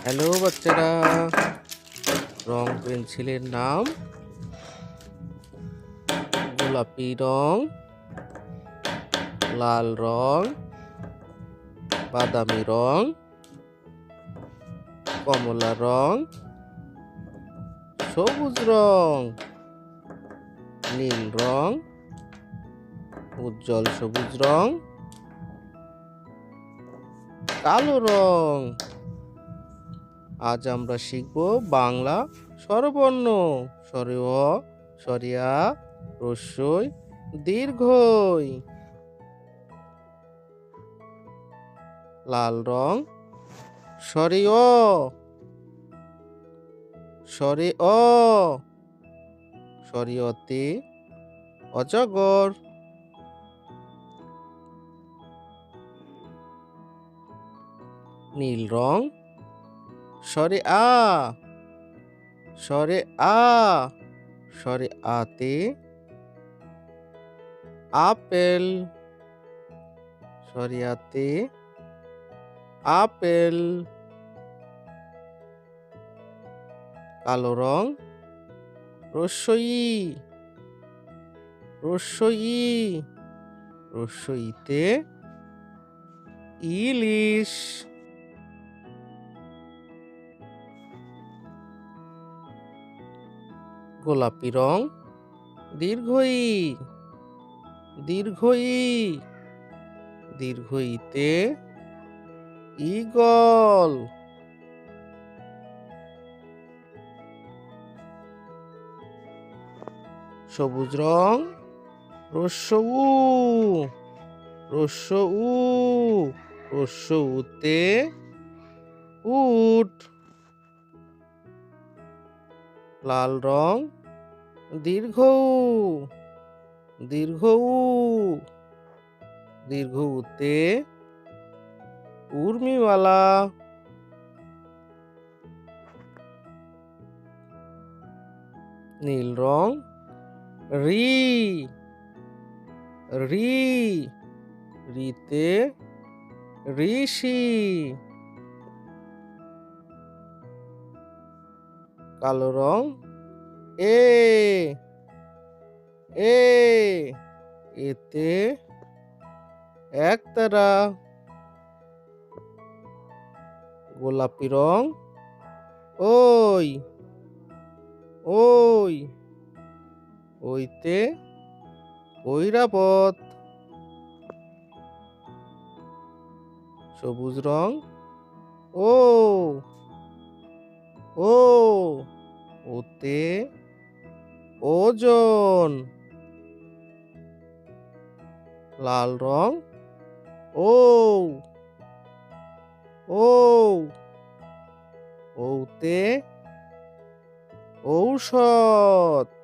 Hello বাচ্চারা, রং পেন্সিলের নাম গোলাপি রং, লাল রং, বাদামি রং, কমলা রং, সবুজ রং, নীল রং, উজ্জ্বল সবুজ রং, কালো রং। আজ আমরা শিখব বাংলা স্বরবর্ণ। স্বরে অ, স্বরে আ, হ্রস্বই, দীর্ঘই। লাল রং, স্বরে অ, স্বরে অ, স্বরে অতে অজগর। নীল রং, স্বরে আ, স্বরে আ, স্বরে আতে আপেল। স্বরে আতে আপেল। কালো রং, হ্রস্বই, হ্রস্বই, হ্রস্বইতে ইলিশ। গোলাপি রং, দীর্ঘই, দীর্ঘই, দীর্ঘইতে ঈগল। সবুজ রং, হ্রস্ব উ, হ্রস্ব উ, হ্রস্ব উতে উট। লাল রং, দীর্ঘ উ, দীর্ঘ উ, দীর্ঘ উতে উর্মিমালা। নীল রং, রি, রি, রিতে ঋষি। কালো রং, এ, এ, এতে একতারা। গোলাপি রং, ওই, ওই, ওইতে ঐরাবত। সবুজ রং, ও, ও, ওতে ওজন। লাল রং, ও, ও, ওতে ঔষধ।